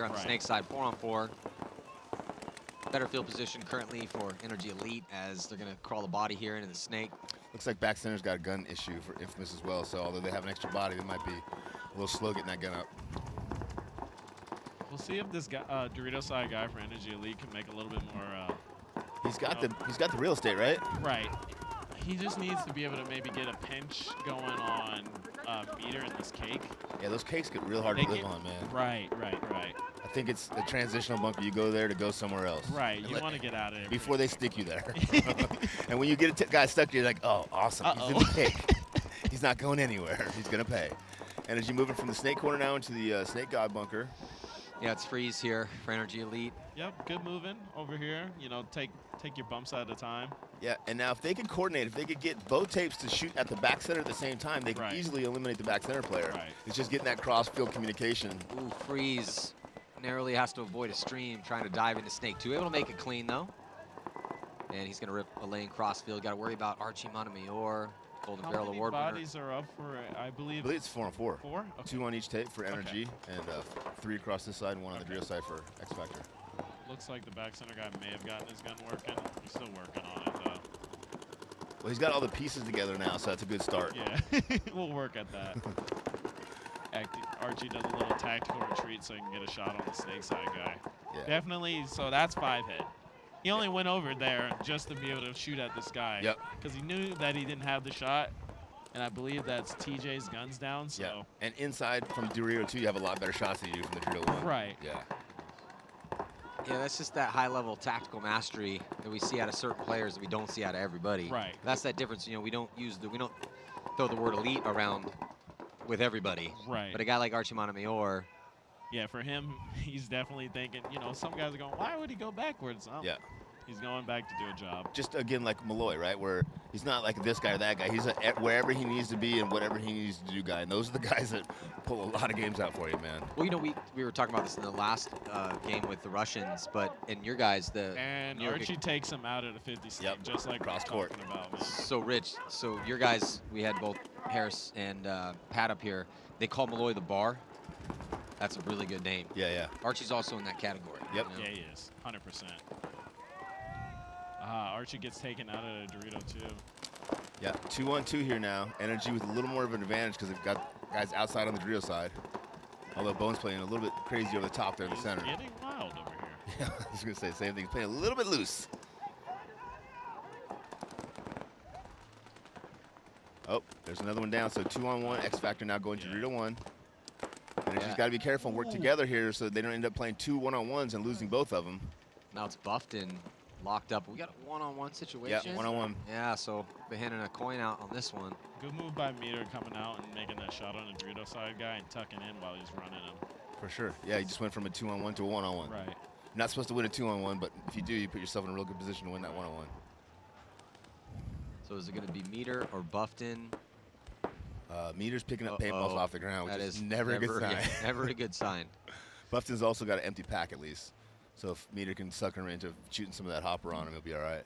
on the Snake side, 4-on-4. Better field position currently for NRG Elite as they're going to crawl the body here into the Snake. Looks like back center's got a gun issue for Infamous as well, so although they have an extra body, they might be a little slow getting that gun up. We'll see if this guy, Dorito side guy for NRG Elite can make a little bit more. He's got the real estate, right? Right. He just needs to be able to maybe get a pinch going on meter in this cake. Yeah, those cakes get real hard to live on, man. Right. I think it's the transitional bunker. You go there to go somewhere else. Right, you want to get out of it. Before they stick you there. And when you get a guy stuck, you're like, oh, awesome. He's in the cake. He's not going anywhere. He's going to pay. And as you move it from the Snake corner now into the Snake God bunker. Yeah, it's freeze here for NRG Elite. Yep, good moving over here. You know, take your bumps at a time. Yeah, and now if they could coordinate, if they could get both tapes to shoot at the back center at the same time, they could easily eliminate the back center player. Right. It's just getting that cross-field communication. Ooh, freeze. Narrowly has to avoid a stream, trying to dive into Snake 2. Able to make it clean, though. And he's going to rip a lane crossfield. Got to worry about Archie Montemayor, Golden Barrel Award winner. How many bodies are up for, I believe it's 4-on-4. 4? Okay. 2 on each tape for NRG, and 3 across this side and 1 on the Dorito side for XFactor. Looks like the back center guy may have gotten his gun working. He's still working on it, though. Well, he's got all the pieces together now, so that's a good start. Yeah, we'll work at that. Archie does a little tactical retreat so he can get a shot on the Snake side guy. Yeah. Definitely, so that's 5 hit. He only went over there just to be able to shoot at this guy. Yep. Because he knew that he didn't have the shot, and I believe that's TJ's guns down, so. Yeah. And inside from Dorito 2, you have a lot better shots than you do from the Dorito 1. Right. Yeah. Yeah, that's just that high-level tactical mastery that we see out of certain players that we don't see out of everybody. Right. That's that difference. You know, we don't throw the word elite around with everybody. Right. But a guy like Archie Montemayor. Yeah, for him, he's definitely thinking, you know, some guys are going, why would he go backwards? Yeah. He's going back to do a job. Just, again, like Malloy, right, where he's not like this guy or that guy. He's wherever he needs to be and whatever he needs to do guy. And those are the guys that pull a lot of games out for you, man. Well, you know, we were talking about this in the last game with the Russians, but in your guys, and Archie takes him out at a 50 snake, just like cross court. About, man. So, Rich, so your guys, we had both Harris and Pat up here. They call Malloy the Bar. That's a really good name. Yeah. Archie's also in that category. Yep. You know? Yeah, he is, 100%. Archie gets taken out at a Dorito, too. Yeah, 2-on-2 here now. NRG with a little more of an advantage because they've got guys outside on the Dorito side. Although Bone's playing a little bit crazy over the top there in the center. He's getting wild over here. Yeah, I was going to say the same thing. He's playing a little bit loose. Oh, there's another one down. So 2-on-1. XFactor now going to Dorito 1. And NRG's got to be careful and work together here so they don't end up playing 2 one-on-ones and losing both of them. Now it's Buffton locked up. We got a one-on-one situation. Yeah, 1-on-1. Yeah, so been handing a coin out on this one. Good move by Meter coming out and making that shot on the Dorito side guy and tucking in while he's running him. For sure. Yeah, he just went from a 2-on-1 to a 1-on-1. Right. You're not supposed to win a 2-on-1, but if you do, you put yourself in a real good position to win that 1-on-1. So is it going to be Meter or Buffton? Meter's picking up paintballs off the ground, which is never a good sign. Yeah, never a good sign. Buffton's also got an empty pack at least. So if Meter can sucker him into shooting some of that hopper on him, he'll be all right.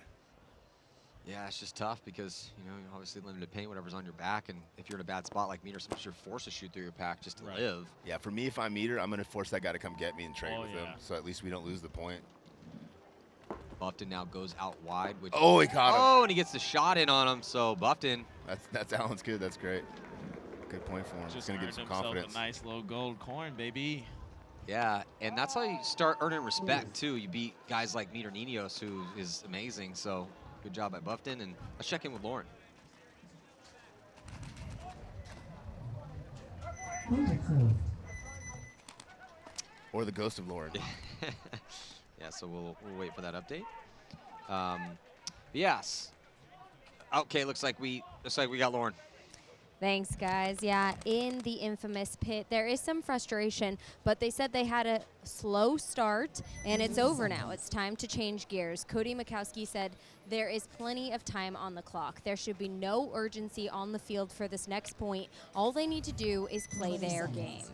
Yeah, it's just tough because, you know, you're obviously limited paint, whatever's on your back, and if you're in a bad spot like Meter, sometimes you're forced to shoot through your pack just to live. Yeah, for me, if I'm Meter, I'm going to force that guy to come get me and trade with him, so at least we don't lose the point. Buffton now goes out wide. Which he caught him. Oh, and he gets the shot in on him, so Buffton. That's Alan's good. That's great. Good point for him. Just going to give him some confidence. A nice little gold coin, baby. Yeah, and that's how you start earning respect, too. You beat guys like Meter Ninos, who is amazing, so good job by Buffton. And let's check in with Lauren. Or the ghost of Lauren. Yeah, so we'll wait for that update. Yes. Okay, looks like we got Lauren. Thanks, guys. Yeah, in the infamous pit, there is some frustration, but they said they had a slow start, and it's over now. It's time to change gears. Cody Mikowski said there is plenty of time on the clock. There should be no urgency on the field for this next point. All they need to do is play their game.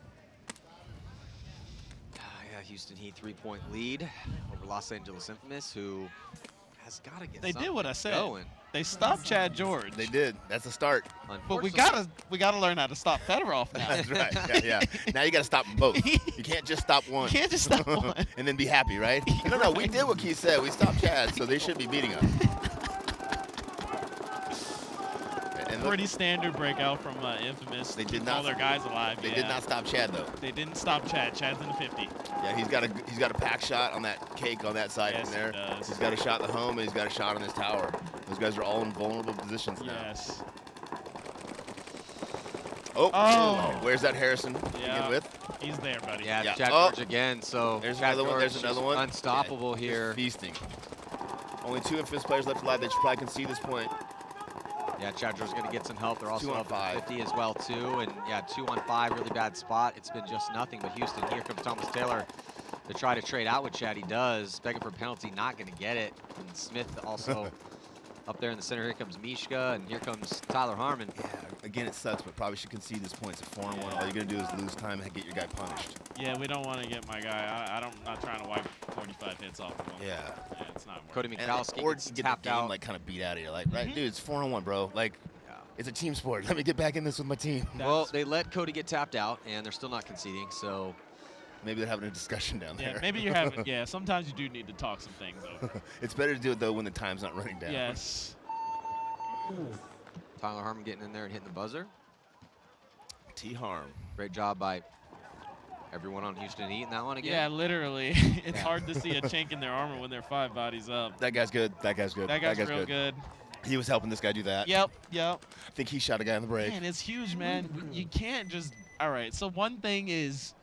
Yeah, Houston Heat 3-point lead over Los Angeles Infamous, who has got to get They did what I said. going. They stopped Chad George. They did. That's a start. But we gotta learn how to stop Fedorov now. That's right. Yeah. Now you got to stop them both. You can't just stop one. You can't just stop one. And then be happy, right? No. We did what Keith said. We stopped Chad, so they should be beating us. And look, Pretty standard breakout from Infamous. They did Keep not- all their guys alive. they did not stop Chad though. They didn't stop Chad. Chad's in the 50. Yeah, he's got a pack shot on that cake on that side Yes, from there. he does. He's got a shot at the home, and he's got a shot on this tower. Those guys are all in vulnerable positions now. Yes. Oh. Where's that Harrison to Yeah. begin with? He's there, buddy. Yeah, Yeah. Chad Oh. George again. So There's Chad another one. George There's is another one. Unstoppable Yeah, here. just feasting. Only 2 Infamous players left alive. They should probably concede this point. Yeah, Chad George's going to get some help. They're also 2 on up 5. 50 as well, too. And, yeah, 2 on 5, really bad spot. It's been just nothing but Houston. Here comes Thomas Taylor to try to trade out with Chad. He does. Begging for a penalty, not going to get it. And Smith also up there in the center. Here comes Mishka, and here comes Tyler Harmon. Yeah, again, it sucks, but probably should concede this point. It's a 4-on-1. All you're going to do is lose time and get your guy punished. Yeah, we don't want to get my guy. I'm not trying to wipe 45 hits off of him. Yeah. Yeah, it's not Cody working. Mikowski Or gets get tapped the game, out. like, kind of beat out of you. Like, right, dude, it's 4-on-1, bro. Like, Yeah. it's a team sport. Let me get back in this with my team. Well, they let Cody get tapped out, and they're still not conceding. So, Maybe they're having a discussion down there. Yeah, maybe you're having. Yeah, sometimes you do need to talk some things over. It's better to do it, though, when the time's not running down. Yes. Tyler Harmon getting in there and hitting the buzzer. T-Harm. Great job by everyone on Houston eating that one again. Yeah, literally. It's Yeah. hard to see a chink in their armor when they're 5 bodies up. That guy's good. That guy's good. That guy's real good. He was helping this guy do that. Yep. I think he shot a guy on the break. Man, it's huge, man. You can't just. All right. So one thing is,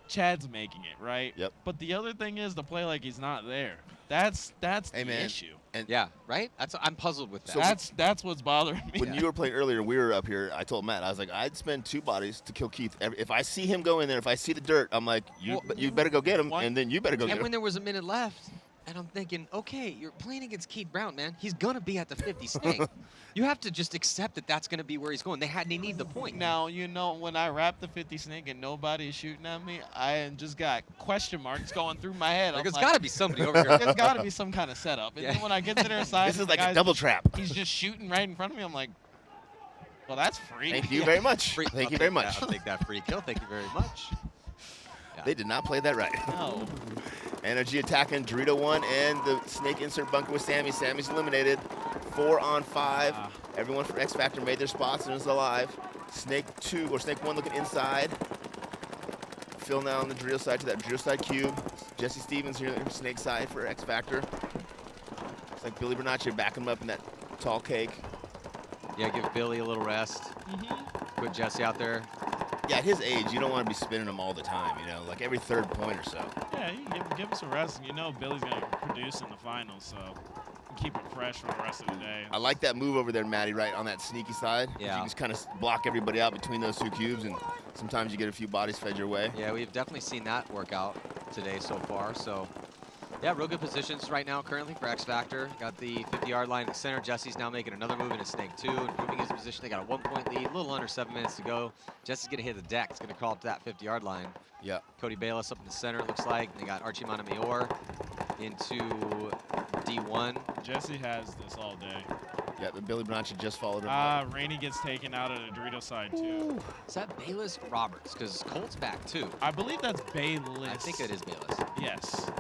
Chad's making it right. Yep. But the other thing is to play like he's not there. That's Hey, the man. issue. Yeah, right? I'm puzzled with that. So That's what's bothering me. When you were playing earlier, we were up here. I told Matt, I was like, I'd spend 2 bodies to kill Keith. If I see him go in there, if I see the dirt, I'm like, you better go get him, and then you better go get And him. when there was a minute left, and I'm thinking, okay, you're playing against Keith Brown, man. He's going to be at the 50 snake. You have to just accept that that's going to be where he's going. They need the point. Now, when I wrap the 50 snake and nobody's shooting at me, I just got question marks going through my head. Like, I'm it's like, got to be somebody over here. there's got to be some kind of setup. And then when I get to their side, This is the like a guy's- double trap. He's just shooting right in front of me. I'm like, well, that's free. Thank you very much. Free- Thank I'll you very take much. that. I'll take that free kill. Thank you very much. Yeah. They did not play that right. No. NRG attacking Dorito 1 and the snake insert bunker with Sammy. Sammy's eliminated. 4 on 5. Everyone from XFactor made their spots and is alive. Snake 1 looking inside. Phil now on the Dorito side to that Dorito side cube. Jesse Stevens here on the snake side for XFactor. It's like Billy Bernacci backing him up in that tall cake. Yeah, give Billy a little rest. Put Jesse out there. Yeah, at his age, you don't want to be spinning him all the time, you know, like every 3rd point or so. Yeah, you give him some rest. And you know Billy's going to produce in the finals, so you keep it fresh for the rest of the day. I like that move over there, Matty, right on that sneaky side. Yeah. You just kind of block everybody out between those 2 cubes, and sometimes you get a few bodies fed your way. Yeah, we've definitely seen that work out today so far. So, yeah, real good positions right now currently for XFactor. Got the 50-yard line in the center. Jesse's now making another move into Snake 2, improving his position. They got a 1-point lead, a little under 7 minutes to go. Jesse's going to hit the deck. It's going to call up to that 50-yard line. Yeah. Cody Bayless up in the center, it looks like. They got Archie Montemayor into D1. Jesse has this all day. Yeah, but Billy Bernacci just followed him. Rainey gets taken out at a Dorito side, too. Is that Bayless Roberts? Because Colt's back, too. I believe that's Bayless. I think it is Bayless. Yes.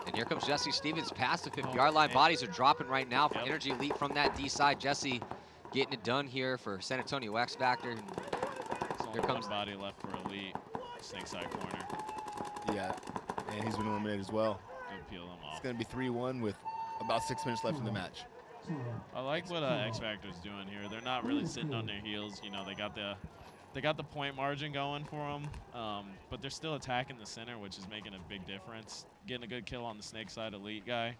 And here comes Jesse Stevens past the 50-yard Oh, line. man. Bodies are dropping right now for Yep. Energy Elite from that D side. Jesse getting it done here for San Antonio XFactor. There's only Here comes- one body left for Elite. Snake side corner. Yeah, and he's been eliminated as well. Good peel him It's off. going to be 3-1 with about 6 minutes left in the match. I like what XFactor's doing here. They're not really sitting on their heels. You know, they got the point margin going for them, but they're still attacking the center, which is making a big difference. Getting a good kill on the snake side elite guy,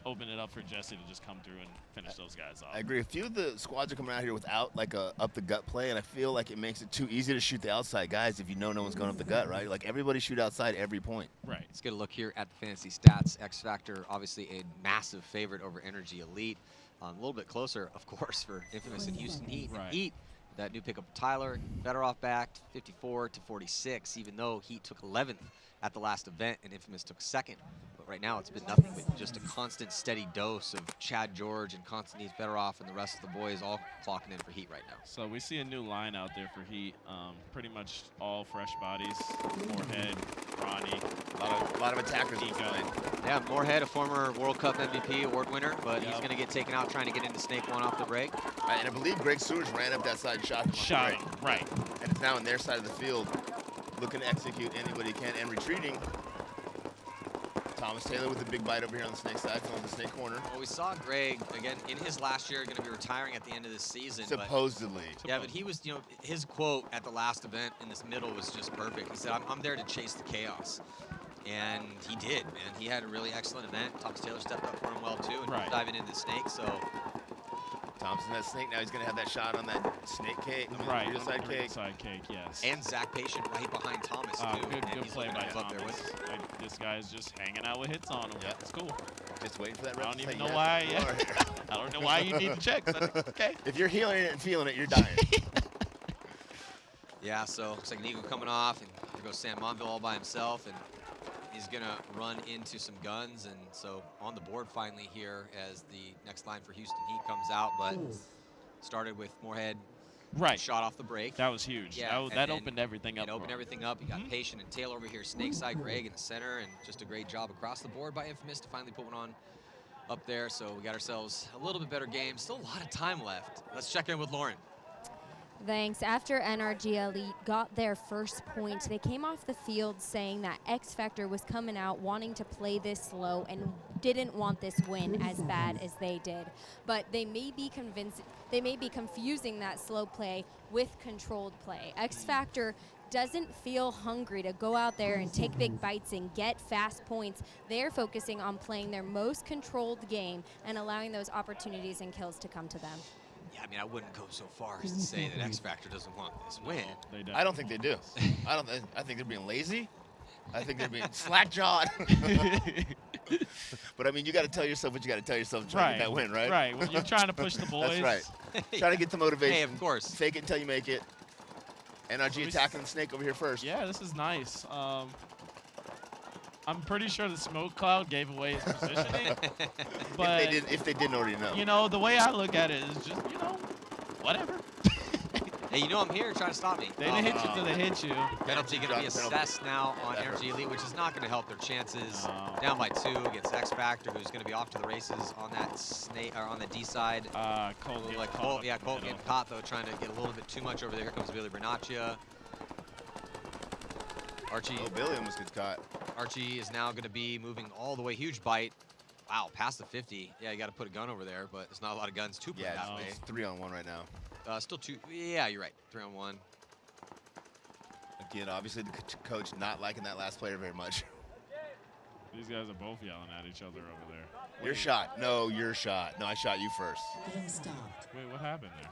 open it up for Jesse to just come through and finish those guys off. I agree. A few of the squads are coming out here without like a up the gut play, and I feel like it makes it too easy to shoot the outside guys if you know no one's going up the gut, right? Like everybody shoot outside every point. Right. Let's get a look here at the fantasy stats. XFactor, obviously a massive favorite over Energy Elite. A little bit closer, of course, for Infamous and Houston Heat. Right. Heat that new pickup Tyler, better off backed 54 to 46, even though Heat took 11th at the last event and Infamous took 2nd. But right now it's been nothing but just a constant steady dose of Chad George and Constantine's better off and the rest of the boys all clocking in for Heat right now. So we see a new line out there for Heat. Pretty much all fresh bodies. Moorhead, Ronnie. A lot of attackers in this Nico. lane. Yeah, Moorhead, a former World Cup MVP award winner, but he's going to get taken out trying to get into Snake 1 off the break. And I believe Greg Sewers ran up that side and shot him. Shot him, right. And it's now on their side of the field, looking to execute anybody can and retreating. Thomas Taylor with the big bite over here on the Snake side, filling the Snake corner. Well, we saw Greg, again, in his last year, going to be retiring at the end of this season. Supposedly. Yeah, but he was, you know, his quote at the last event in this middle was just perfect. He said, I'm there to chase the chaos. And he did, man. He had a really excellent event. Thomas Taylor stepped up for him well, too, and diving into the Snake, so. Thompson, that Snake, now he's going to have that shot on that Snake cake. Right, Real side cake. Side cake, yes. And Zach Patient right behind Thomas, too. Good play by Thomas. This guy's just hanging out with hits on him. Yeah. It's cool. Just waiting for that I ref don't to even say know yes. why. I don't know why you need to check, but okay. If you're healing it and feeling it, you're dying. Yeah, so looks like Nico coming off, and there goes Sam Monville all by himself, and he's gonna run into some guns, and so on the board finally here as the next line for Houston Heat comes out, but started with Moorhead. Right. Shot off the break. That was huge. Yeah, that opened everything up. It opened everything up. You got Patient and Taylor over here, Snake side, Greg in the center, and just a great job across the board by Infamous to finally put one on up there. So we got ourselves a little bit better game. Still a lot of time left. Let's check in with Lauren. Thanks. After NRG Elite got their first point, they came off the field saying that XFactor was coming out wanting to play this slow and didn't want this win as bad as they did. But they may be confusing that slow play with controlled play. XFactor doesn't feel hungry to go out there and take big bites and get fast points. They're focusing on playing their most controlled game and allowing those opportunities and kills to come to them. Yeah, I mean, I wouldn't go so far as to say that XFactor doesn't want this win. I don't think they do. I think they're being lazy. I think they're being slack-jawed. But I mean, you got to tell yourself what you got to tell yourself to try to get that win, right? Right. When you're trying to push the boys. That's right. Trying to get the motivation. Hey, of course. Fake it until you make it. NRG attacking the Snake over here first. Yeah, this is nice. I'm pretty sure the smoke cloud gave away his positioning. But if they didn't already know. You know, the way I look at it is just, you know, whatever. Hey, you know I'm here trying to stop me. They didn't hit you till they hit you. Penalty going to be assessed now on NRG Elite, which is not going to help their chances. Down by 2 against XFactor, who's going to be off to the races on that Snake or on the D side. Colt Colt getting caught though, trying to get a little bit too much over there. Here comes Billy Bernaccia. Archie. Oh, Billy almost gets caught. Archie is now going to be moving all the way. Huge bite. Wow, past the 50. Yeah, you got to put a gun over there, but there's not a lot of guns to put that way. It's 3-on-1 right now. Still 2. Yeah, you're right. 3-on-1. Again, obviously the coach not liking that last player very much. These guys are both yelling at each other over there. Your shot. No, your shot. No, I shot you first. Wait, what happened there?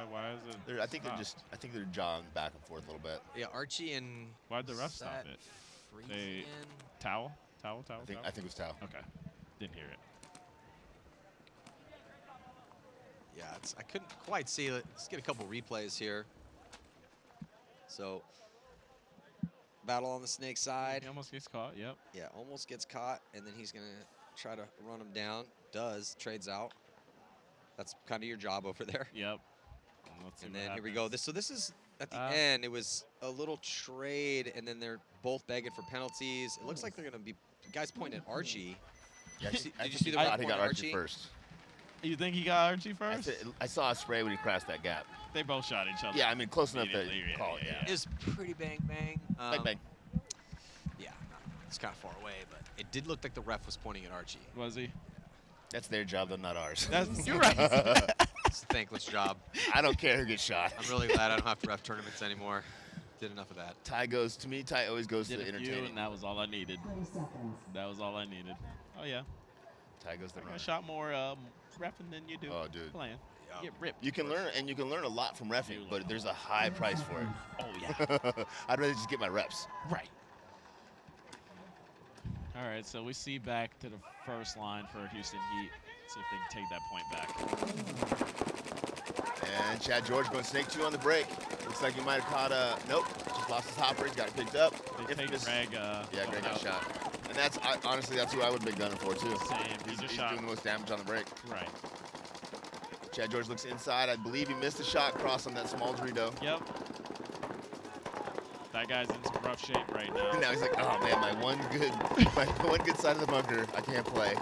Why is it? I think they're jogging back and forth a little bit. Yeah, Archie and. Why'd the ref stop it? They towel. I think it was towel. Okay, didn't hear it. Yeah, I couldn't quite see it. Let's get a couple replays here. So, battle on the Snake side. He almost gets caught. Yep. Yeah, almost gets caught, and then he's gonna try to run him down. Does, trades out. That's kind of your job over there. Yep. And then here we go. This is at the end. It was a little trade, and then they're both begging for penalties. It looks like they're gonna be. The guy's pointing at Archie. Yeah, Did you see the I ref thought he point got at Archie first. You think he got Archie first? I saw a spray when he crossed that gap. They both shot each other. Yeah, I mean close enough to call it. It was pretty bang bang. Bang bang. Yeah, it's kind of far away, but it did look like the ref was pointing at Archie. Was he? That's their job, though, not ours. You're right. It's a thankless job. I don't care who gets shot. I'm really glad I don't have to ref tournaments anymore. Did enough of that. Ty always goes to the entertaining. And that was all I needed. That was all I needed. Oh, yeah. Ty goes the I runner. shot more reffing than you do playing. Yeah. Get ripped. You can learn a lot from reffing, but there's a high price for it. Oh, yeah. I'd rather just get my reps. Right. All right, so we see back to the first line for Houston Heat. See if they can take that point back. And Chad George going snake 2 on the break. Looks like he might have caught nope, just lost his hopper. He's got it picked up. They take Greg. Yeah, Greg got shot. And that's, honestly, that's who I would have been gunning for, too. Same. He's shot. doing the most damage on the break. Right. Chad George looks inside. I believe he missed the shot cross on that small Dorito. Yep. That guy's in some rough shape right now. Now he's like, oh man, my one good side of the bunker, I can't play.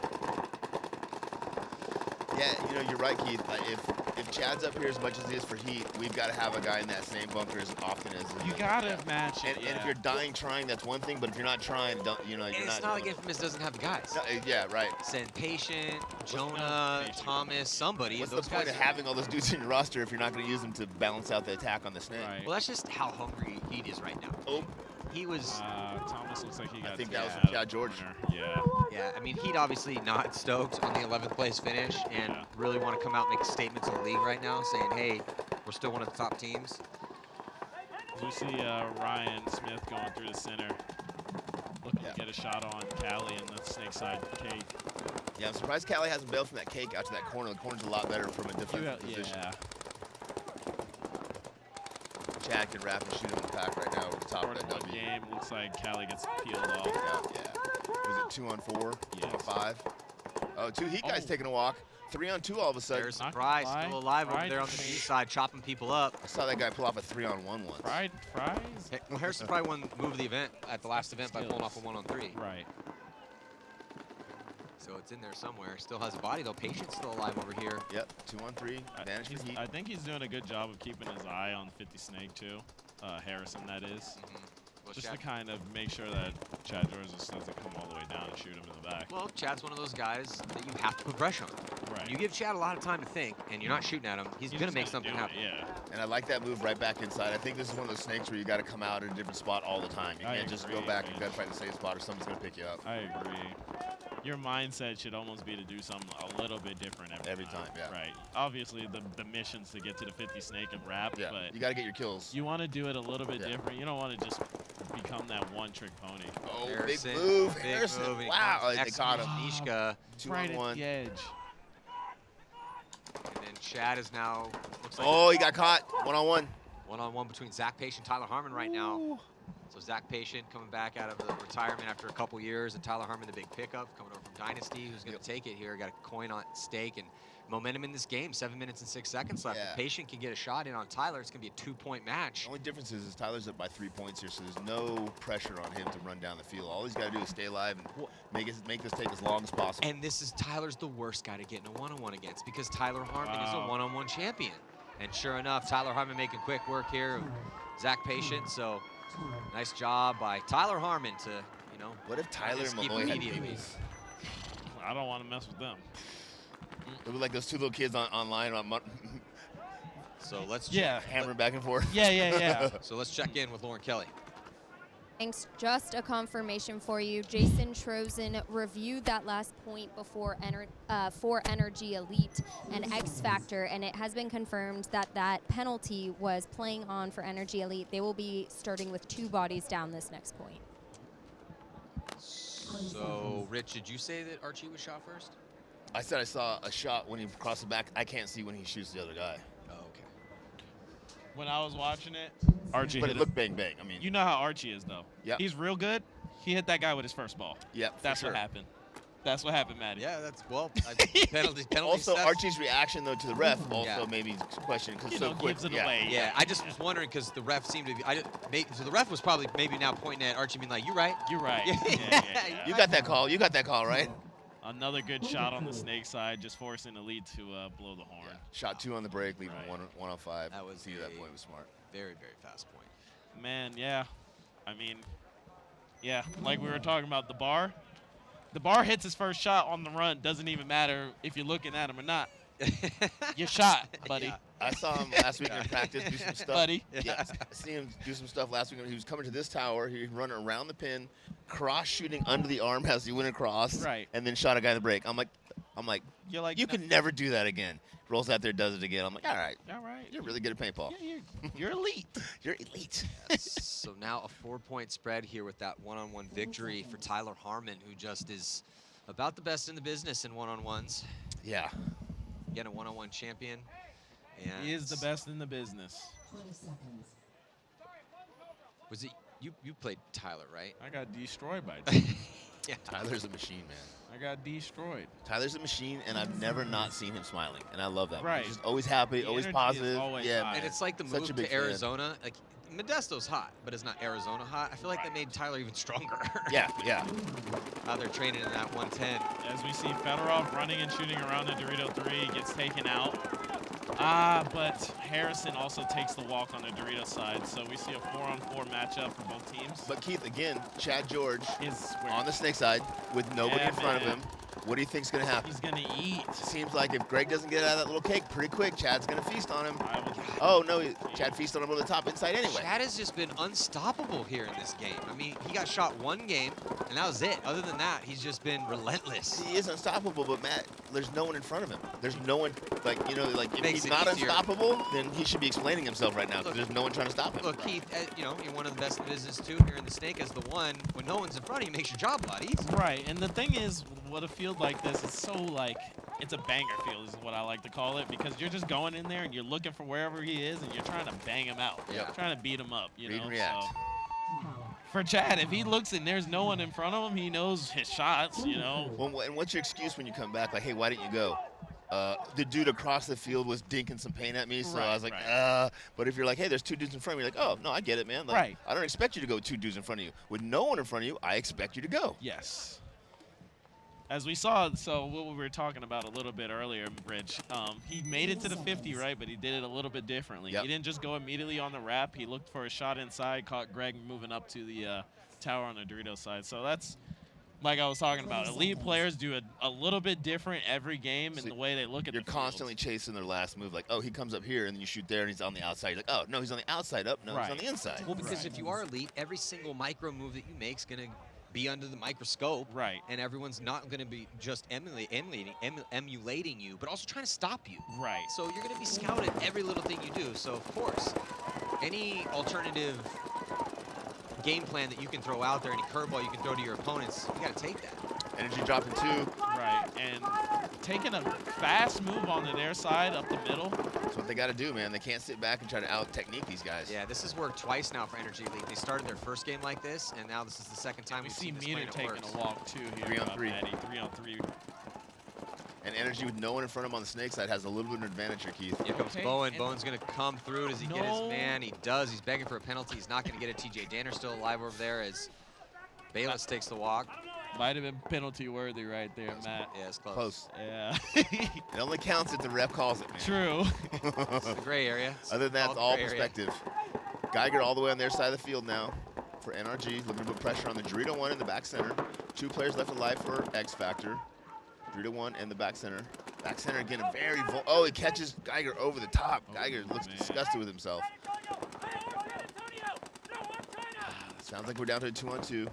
Yeah, you know, you're right, Keith. If Chad's up here as much as he is for Heat, we've got to have a guy in that same bunker as often as. You gotta match it. And if you're dying trying, that's one thing. But if you're not trying, don't you're And not. it's not like Infamous doesn't have the guys. No, yeah, right. Send Patient, Jonah, Thomas, somebody. What's the those point guys of having all those dudes in your roster if you're not going to use them to balance out the attack on the snake? Right. Well, that's just how hungry Heat is right now. Oh, he was. Thomas looks like he got. I think that was taken out Chad of the George. corner. Yeah. Yeah, I mean, Heat obviously not stoked on the 11th place finish and really want to come out and make statements in the league right now, saying, hey, we're still one of the top teams. We see Ryan Smith going through the center, looking to get a shot on Callie and the snake side cake. Yeah, I'm surprised Callie hasn't bailed from that cake out to that corner. The corner's a lot better from a different position. Yeah. Chad can wrap and shoot him in the pack right now over the top of that Fourth W. game, looks like Callie gets peeled off. Yeah. Was it 2 on 4? Yes. 2 on 5? Oh, 2 Heat guys taking a walk. 3 on 2 all of a sudden. There's Surprise, still alive over there on the B side, chopping people up. I saw that guy pull off a 3 on 1 once. Fries? Hey, well, Harrison probably won move of the event at the last event by pulling off a 1 on 3. Right. So it's in there somewhere. Still has a body though. Patient's still alive over here. Yep, 2 on 3. Advantage for Heat. I think he's doing a good job of keeping his eye on 50 Snake too. Harrison, that is. Well, Just Chad, to kind of make sure that Chad George just doesn't come all the way down and shoot him in the back. well, Chad's one of those guys that you have to put pressure on. Right. You give Chad a lot of time to think, and you're not shooting at him, he's going to just make gonna something do it, happen. Yeah. And I like that move right back inside. I think this is one of those snakes where you got to come out at a different spot all the time. You I can't just agree, go back man. and gunfight in the same spot or someone's going to pick you up. I agree. Your mindset should almost be to do something a little bit different every time. Yeah. Right. Obviously, the mission's to get to the 50 Snake and wrap, Yeah, but you got to get your kills. you want to do it a little bit different. You don't want to just become that one-trick pony. Oh, Harrison, big move, big Harrison. move, and he Wow, comes they next caught to him. Nishka, 2 right on at 1. the edge. and then Chad is now, looks like Oh, he got caught. 1 on 1. 1-on-1 between Zach Patient and Tyler Harmon right now. So Zach Patient coming back out of the retirement after a couple years, and Tyler Harmon, the big pickup, coming over from Dynasty, who's going to take it here. Got a coin on stake and momentum in this game. 7 minutes and 6 seconds left. Yeah. If Patient can get a shot in on Tyler, it's going to be a 2-point match. The only difference is Tyler's up by 3 points here, so there's no pressure on him to run down the field. All he's got to do is stay alive and make this take as long as possible. And this is Tyler's the worst guy to get in a one-on-one against because Tyler Harmon is a one-on-one champion. And sure enough, Tyler Harmon making quick work here of Zach Patient. So nice job by Tyler Harmon to, you know, What if Tyler and escape Malloy had immediately. babies? I don't want to mess with them. It was like those 2 little kids online So let's hammering back and forth. Yeah. So let's check in with Lauren Kelly. Thanks. Just a confirmation for you. Jason Trozen reviewed that last point before for NRG Elite and XFactor, and it has been confirmed that that penalty was playing on for NRG Elite. They will be starting with 2 bodies down this next point. So, Rich, did you say that Archie was shot first? I said I saw a shot when he crossed the back. I can't see when he shoots the other guy. Oh, okay. When I was watching it, Archie But hit it looked bang bang. I mean, You know how Archie is, though. Yep. He's real good. He hit that guy with his first ball. yeah, That's for sure. what happened. That's what happened, Maddie. Yeah, that's, well, penalty Also, steps. Archie's reaction though to the ref also Yeah. made me question because You so know, quick. gives it yeah. away. Yeah, I just was wondering because the ref seemed to be, so the ref was probably maybe now pointing at Archie being like, you're right. You're right. Yeah. Yeah. You got that call. You got that call, right? Another good shot on the snake side, just forcing Elite to blow the horn. Shot 2 on the break, leaving Right. one on 5. That was See, a- that point was smart. Very, very fast point. Man, yeah. I mean, yeah, like we were talking about, the bar hits his first shot on the run. Doesn't even matter if you're looking at him or not. You shot, buddy. Yeah. I saw him last week in practice do some stuff. Buddy. Yeah, I see him do some stuff last week. He was coming to this tower. He run around the pin, cross shooting under the arm as he went across, Right. and then shot a guy in the break. I'm like, You're like, you can never do that again. Rolls out there, does it again. I'm like, all right, All right. you're really good at paintball. Yeah, you're elite. You're elite. So now a 4-point spread here with that one-on-one victory for Tyler Harmon, who just is about the best in the business in one-on-ones. Yeah. Again, a one-on-one champion. Yeah, He is the best in the business. Was it you played Tyler, right? I got destroyed by Tyler. Yeah. Tyler's a machine, man. I got destroyed. Tyler's a machine, and I've never not seen him smiling, and I love that. Right. He's just always happy, The always energy is positive. always Yeah, high. And it's like the Such move a big to fan. Arizona. Like Modesto's hot, but it's not Arizona hot. I feel like Right. they made Tyler even stronger. yeah, yeah. How they're training in that 110. As we see Fedorov running and shooting around the Dorito 3, gets taken out. But Harrison also takes the walk on the Dorito side, so we see a 4-on-4 matchup for both teams. But Keith, again, Chad George Is where on the snake side with nobody Yeah, in front man. of him. What do you think's going to happen? he's gonna eat. Seems like if Greg doesn't get out of that little cake pretty quick, Chad's going to feast on him. I would, Oh, no, Chad feasted on him over the top inside anyway. Chad has just been unstoppable here in this game. I mean, he got shot one game, and that was it. Other than that, he's just been relentless. He is unstoppable, but Matt, there's no one in front of him. There's no one, like, you know, like if Makes he's it not easier. unstoppable, then he should be explaining himself right now because Look- there's no one trying to stop him. Look, Keith, you know, you're one of the best in the business too. Here in the snake as the one, when no one's in front of you, makes your job a lot easier. right, and the thing is, what a field like this is so like, it's a banger field is what I like to call it, because you're just going in there and you're looking for wherever he is and you're trying to bang him out. Yeah. Trying to beat him up, you Read know. and react. So for Chad, if he looks and there's no one in front of him, he knows his shots, you know. Well, and what's your excuse when you come back? Like, hey, why didn't you go? The dude across the field was dinking some paint at me, so I was like, Right. But if you're like, hey, there's two dudes in front of me, you're like, oh, no, I get it, man. Like, Right. I don't expect you to go with two dudes in front of you. With no one in front of you, I expect you to go. Yes. As we saw, so what we were talking about a little bit earlier, Rich, he made it to the 50, right? But he did it a little bit differently. Yep. He didn't just go immediately on the wrap. He looked for a shot inside, caught Greg moving up to the tower on the Dorito side. So that's, like I was talking about, elite players do a little bit different every game in So the way they look at You're the field. constantly chasing their last move. Like, oh, he comes up here, and then you shoot there, and he's on the outside. You're like, oh, no, he's on the outside up. No, he's on Right. the inside. Well, because if you are elite, every single micro move that you make is going to be under the microscope. Right. And everyone's not going to be just emulating you, but also trying to stop you. Right. So you're going to be scouted every little thing you do. So, of course, any alternative game plan that you can throw out there, any curveball you can throw to your opponents, you got to take that. Energy dropping two. Right. And taking a fast move onto their side up the middle. That's what they got to do, man. They can't sit back and try to out-technique these guys. Yeah, this has worked twice now for Energy Elite. They started their first game like this, and now this is the second time We we've see seen this Meter play, and it taking works. a walk too here. 3-on-3. Maddie. 3-on-3. And Energy with no one in front of him on the snake side has a little bit of an advantage here, Keith. Here comes Okay, Bowen. and- Bowen's going to come through. Does he get his No. man? He does. He's begging for a penalty. He's not going to get it. TJ Danner still alive over there as Bayless takes the walk. Might have been penalty worthy right there, Matt. Yeah, it's close. Close. Yeah. It only counts if the ref calls it, man. True. It's the gray area. It's Other than that, it's the all gray area. perspective. Geiger all the way on their side of the field now for NRG, looking to put pressure on the Dorito 1 in the back center. Two players left alive for XFactor. Dorito 1 in the back center. Back center again, a very oh, he catches Geiger over the top. Oh, Geiger looks man. disgusted with himself. Sounds like we're down to a 2-on-2.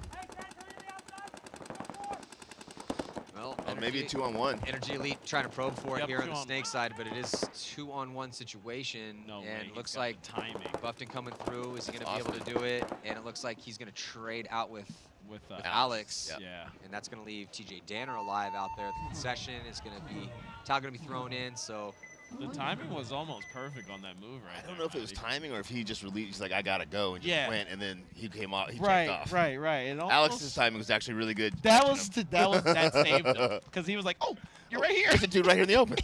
Well, Or maybe a Energy- 2-on-1. Energy Elite trying to probe for it Yep, here on the 2-on-1. snake side, but it is 2-on-1 situation. No way. and he's looks got like the timing Buffton coming through. Is he going to Awesome. be able to do it? And it looks like he's going to trade out with with Alex. Yep. Yeah. And that's going to leave TJ Danner alive out there. The concession is going to be, towel going to be thrown in. So The timing was almost perfect on that move right I there. don't know if it was Maddie. timing or if he just released, he's like, I gotta go, and just Yeah. went, and then he came off, he Right, checked off. right, right. It Alex's almost- timing was actually really good. That catching was him. that saved him because he was like, "Oh, you're right here." There's a dude right here in the open.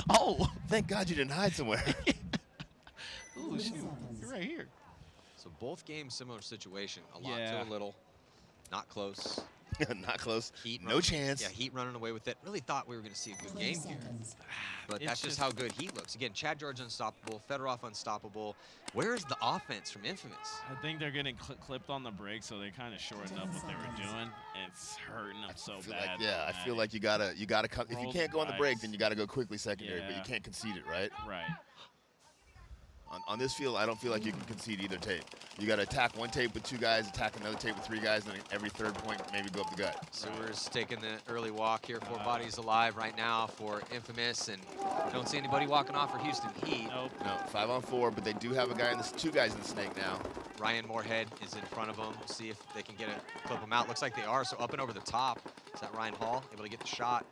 Oh, Thank God you didn't hide somewhere. ooh, shoot, you're right here. So both games, similar situation. A lot Yeah. to a little. Not close. Not close. Heat No running- chance. Yeah, Heat running away with it. Really thought we were going to see a good game here. But It's that's just just- how good Heat looks. Again, Chad George unstoppable, Fedorov unstoppable. Where's the offense from Infamous? I think they're getting clipped on the break, so they kind of shortened up what they were doing. It's hurting them so I feel bad. like, yeah, I Maddie. feel like you gotta come. If you Roll can't go on the the break, dice. then you gotta go quickly secondary, but you Yeah. can't concede it, right? Right. On this field, I don't feel like you can concede either tape. You gotta attack one tape with two guys, attack another tape with three guys, and then every third point maybe go up the gut. Sewers taking the early walk here. Four bodies alive right now for Infamous, and don't see anybody walking off for Houston Heat. Nope. No, 5-on-4, but they do have a guy in this, two guys in the snake now. Ryan Moorhead is in front of them. We'll see if they can clip them out. Looks like they are, so up and over the top. Is that Ryan Hall able to get the shot?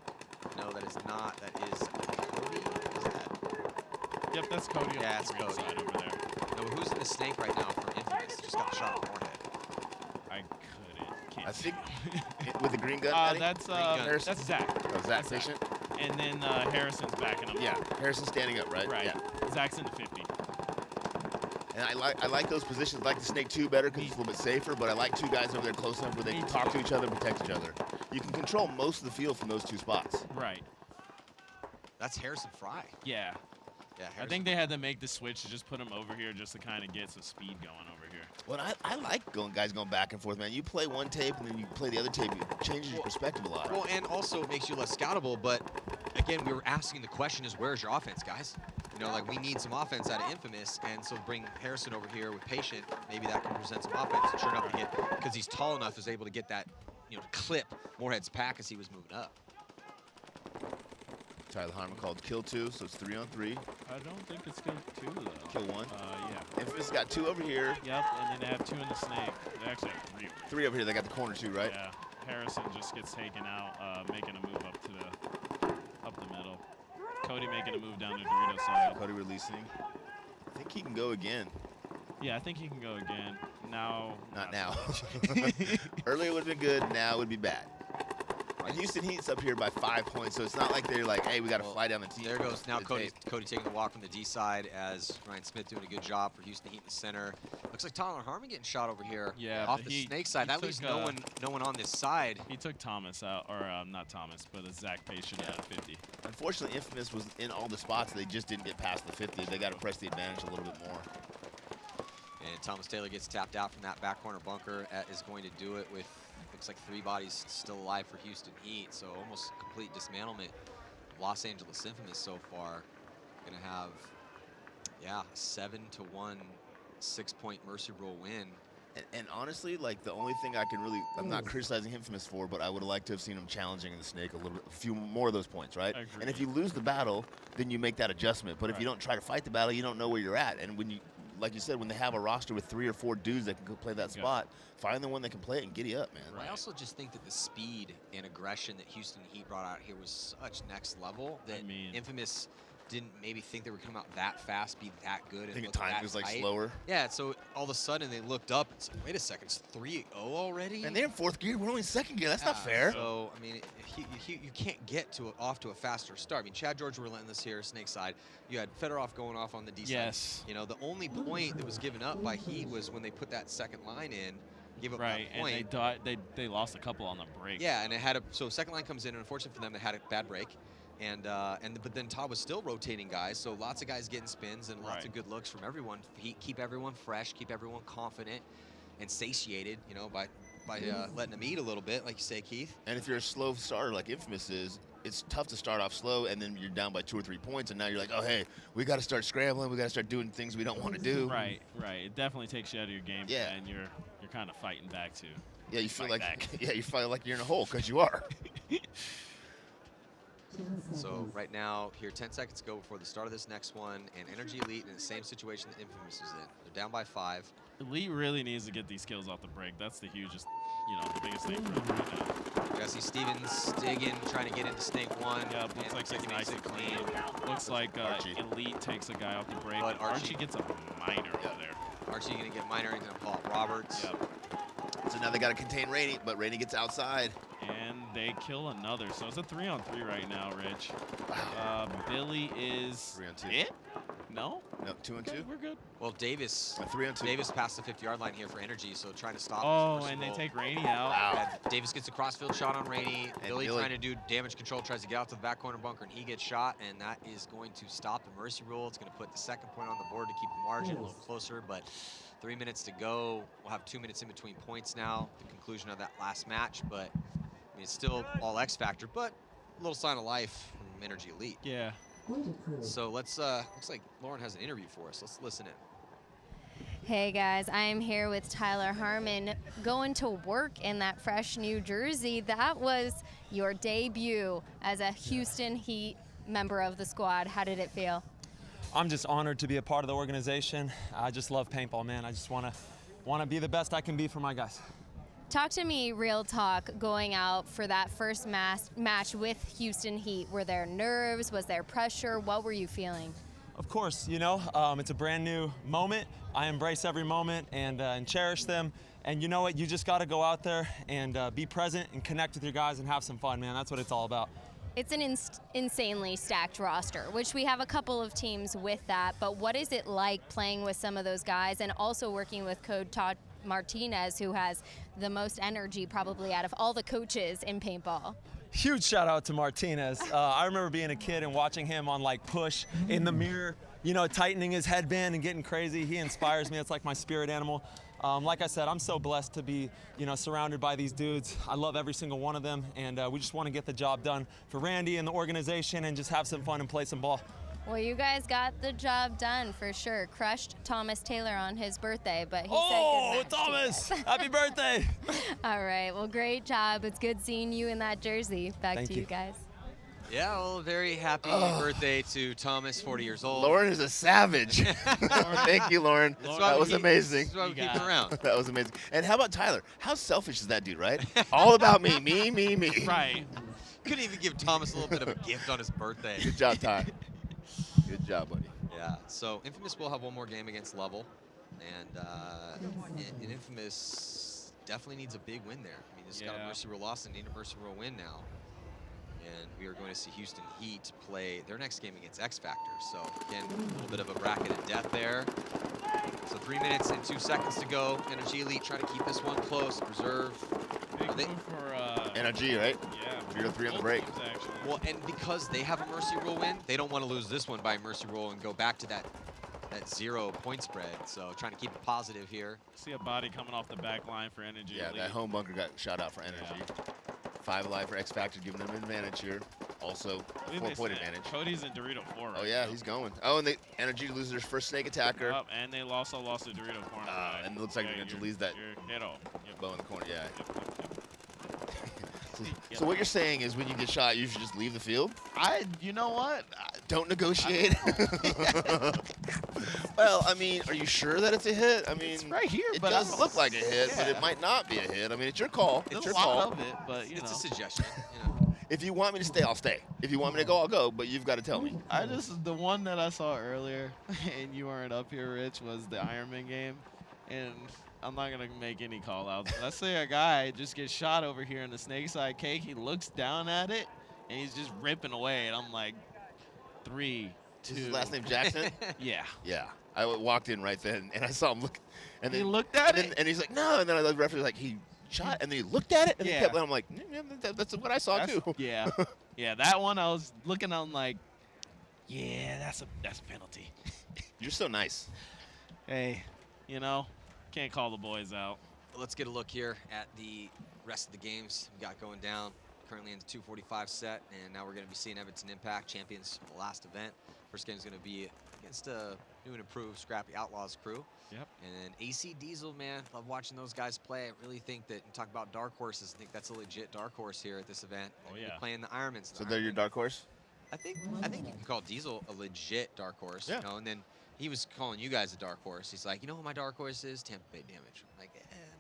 No, that is not. That is Cody. Is that? Yep, that's Cody. Yeah, on it's the green Cody. side over there. No, who's in the snake right now from Infamous? Just got shot on the forehead. I can't. I think see. with the green gun, Matty? That's Harrison? that's Zach. Oh, Zach That's patient? And then Harrison's backing him. Yeah, Harrison's standing up, right? Right. Yeah. Zach's in the 50. And I like those positions. I like the snake 2 better because it's a little bit safer, but I like 2 guys over there close enough where they can talk to each other and protect each other. You can control most of the field from those 2 spots. Right. That's Harrison Fry. Yeah. Yeah, I think they had to make the switch to just put him over here just to kind of get some speed going over here. Well, I like guys going back and forth, man. You play one tape and then you play the other tape. It changes your perspective a lot. Well, and also it makes you less scoutable. But again, we were asking the question is, where's your offense, guys? You know, like we need some offense out of Infamous, and so bring Harrison over here with Patient. Maybe that can present some offense. And sure enough, to get, because he's tall enough, is able to get that, you know, to clip Moorhead's pack as he was moving up. Tyler Harmon called kill 2, so it's 3 on 3. I don't think it's kill 2 though. Kill 1. Yeah. Infamous got 2 over here. Yep, and then they have 2 in the snake. They actually have 3. 3 over here. They got the corner 2, right? Yeah. Harrison just gets taken out, making a move up the middle. Cody making a move down to Dorito side. Cody releasing. I think he can go again. Yeah, I think he can go again. Now. Not now. Earlier would have been good. Now would be bad. And Houston Heat's up here by 5 points, so it's not like they're like, hey, we got to fly down the team. There goes now Cody taking the walk from the D side as Ryan Smith doing a good job for Houston Heat in the center. Looks like Tyler Harmon getting shot over here off the snake side. That leaves no one on this side. He took Thomas out, or not Thomas, but it's Zach Patient at 50. Unfortunately, Infamous was in all the spots. They just didn't get past the 50. They got to press the advantage a little bit more. And Thomas Taylor gets tapped out from that back corner bunker. Is going to do it with, looks like 3 bodies still alive for Houston Heat. So almost complete dismantlement of Los Angeles Infamous so far. Gonna have, yeah, 7-1 6-point Mercy Rule win. And honestly, like the only thing I can really, I'm not criticizing Infamous for, but I would have liked to have seen him challenging in the snake a few more of those points, right? And if you lose the battle, then you make that adjustment. But if you don't try to fight the battle, you don't know where you're at. And when you, like you said, when they have a roster with 3 or 4 dudes that can go play that spot, find the one that can play it and giddy up, man. I also just think that the speed and aggression that Houston Heat brought out here was such next level that Infamous didn't maybe think they were coming out that fast, be that good. I think time was like slower. Yeah, so all of a sudden they looked up and said, wait a second, it's 3-0 already? And they're in 4th gear, we're only in 2nd gear. That's not fair. So, I mean, you can't get off to a faster start. I mean, Chad George relentless here, snake side. You had Fedorov going off on the D side. You know, the only point that was given up by Heat was when they put that second line in. Give up that point. And they lost a couple on the break. Yeah, and it had so second line comes in, and unfortunately for them, they had a bad break. But then Todd was still rotating guys, so lots of guys getting spins and lots of good looks from everyone. Keep everyone fresh, keep everyone confident and satiated, you know, by letting them eat a little bit, like you say, Keith. And if you're a slow starter like Infamous is, it's tough to start off slow and then you're down by 2 or 3 points, and now you're like, oh hey, we got to start scrambling, we got to start doing things we don't want to do. Right. It definitely takes you out of your game. Yeah. And you're kind of fighting back too. Yeah, you feel like you feel like you're in a hole because you are. So right now, here 10 seconds to go before the start of this next one, and NRG Elite in the same situation that Infamous is in. They're down by 5. Elite really needs to get these kills off the break. That's the hugest, the biggest thing for them right now. Jesse Stevens digging, trying to get into snake 1. Yeah, looks like it's nice and clean. Looks like Elite takes a guy off the break. But Archie gets a minor over there. Archie gonna get minor, he's gonna pull out Roberts. So now they gotta contain Rainey, but Rainey gets outside. And they kill another. So it's a 3-on-3 right now, Rich. Billy is 3-on-2. it? No? No, 2-on-2. We're good. Well, Davis. 3-on-2. Davis passed the 50-yard line here for NRG, so trying to stop. Oh, and they take Rainey out. Wow. Davis gets a crossfield shot on Rainey. And Billy trying to do damage control, tries to get out to the back corner bunker, and he gets shot, and that is going to stop the Mercy Rule. It's going to put the 2nd point on the board to keep the margin a little closer, but 3 minutes to go. We'll have 2 minutes in between points now, the conclusion of that last match, but I mean, it's still all XFactor, but a little sign of life from NRG Elite. Yeah. So let's, looks like Lauren has an interview for us. Let's listen in. Hey guys, I am here with Tyler Harmon going to work in that fresh New Jersey. That was your debut as a Houston Heat member of the squad. How did it feel? I'm just honored to be a part of the organization. I just love paintball, man. I just want to be the best I can be for my guys. Talk to me real talk going out for that first match with Houston Heat. Were there nerves? Was there pressure? What were you feeling? Of course, you know, it's a brand new moment. I embrace every moment and cherish them. And you know what? You just got to go out there and be present and connect with your guys and have some fun, man. That's what it's all about. It's an insanely stacked roster, which we have a couple of teams with that. But what is it like playing with some of those guys and also working with Coach Todd Martinez, who has the most energy probably out of all the coaches in paintball? Huge shout out to Martinez. I remember being a kid and watching him on like push in the mirror, you know, tightening his headband and getting crazy. He inspires me. It's like my spirit animal. Like I said, I'm so blessed to be, you know, surrounded by these dudes. I love every single one of them, and we just want to get the job done for Randy and the organization and just have some fun and play some ball. Well, you guys got the job done for sure. Crushed Thomas Taylor on his birthday, but he said good match Thomas, to you. happy birthday. All right, well, great job. It's good seeing you in that jersey. Back Thank to you. you guys. Yeah, well, very happy birthday to Thomas, 40 years old. Lauren is a savage. Thank you, Lauren. That was amazing. That's why we keep him around. That was amazing. And how about Tyler? How selfish is that dude, right? All about me, me. Right. Couldn't even give Thomas a little bit of a gift on his birthday. Good job, Ty. Good job, buddy. Yeah, so Infamous will have one more game against Level, and Infamous definitely needs a big win there. I mean, just got a Mercy Rule loss and need a Mercy Rule win now. And we are going to see Houston Heat play their next game against XFactor. So again, a little bit of a bracket of death there. So 3 minutes and 2 seconds to go. NRG Elite try to keep this one close, preserve. Big move for NRG, right? Yeah. 0-3 on the break. Teams, actually. Well, and because they have a Mercy Rule win, they don't want to lose this one by Mercy Rule and go back to that 0 point spread. So trying to keep it positive here. See a body coming off the back line for Energy. Yeah, that home bunker got shot out for Energy. Yeah. 5 alive for XFactor, giving them an advantage here. Also, a 4-point advantage. Cody's in Dorito 4 right Oh, yeah, now. he's going. Oh, and Energy loses their first snake attacker. Yep, and they also lost to Dorito corner. Right. And it looks like they're going to lose that Hero. bow in the corner. Yeah. Yep. So what you're saying is when you get shot, you should just leave the field? You know what? Don't negotiate. Well, I mean, are you sure that it's a hit? I mean, It's right here, it but does look like a hit, but yeah. it might not be a hit. I mean, it's your call. It's There's your a lot call. of it, but you It's know. a suggestion. You know. If you want me to stay, I'll stay. If you want me to go, I'll go. But you've got to tell me. The one that I saw earlier, and you weren't up here, Rich, was the Ironman game, and I'm not gonna make any call outs. Let's say a guy just gets shot over here in the snake side cake. He looks down at it, and he's just ripping away, and I'm like, 3, 2. Is his last name Jackson? Yeah. Yeah. I walked in right then, and I saw him look. And He then, looked at and it. and he's like, no. And then the referee was like, he shot, and then he looked at it, and Yeah. he kept. And I'm like, that's what I saw too. Yeah. Yeah. That one I was looking. I'm like, yeah, that's a penalty. You're so nice. Hey, you know, can't call the boys out. Let's get a look here at the rest of the games we got going down. Currently in the 2:45 set, and now we're going to be seeing Edmonton Impact, champions from the last event. First game is going to be against a new and improved Scrappy Outlaws crew. Yep. And then AC Diesel, man, love watching those guys play. I really think that, and talk about dark horses, I think that's a legit dark horse here at this event. Oh, They're yeah. playing the Ironmans. So they're your dark horse. I think you can call Diesel a legit dark horse. Yeah. You know, and then he was calling you guys a dark horse. He's like, you know what my dark horse is? Tampa Bay Damage. I'm like,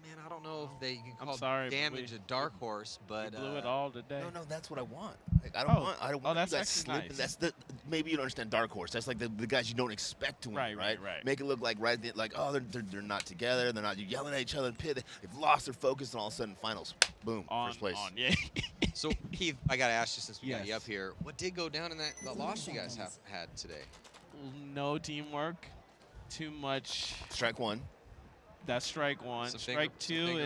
man, I don't know if you can I'm call sorry, but Damage a dark horse, but We blew it all today. No, that's what I want. Like, I don't want that's you guys actually slipping. nice. That's the maybe you don't understand dark horse. That's like the guys you don't expect to win, Right, right? right. Make it look like they're not together. They're not yelling at each other in the pit. They've lost their focus, and all of a sudden finals, boom, first place. Yeah. So, Keith, I got to ask you since we got you Yes. up here, what did go down in that loss you guys have had today? No teamwork. Too much. Strike one. That's strike one. Some Strike two finger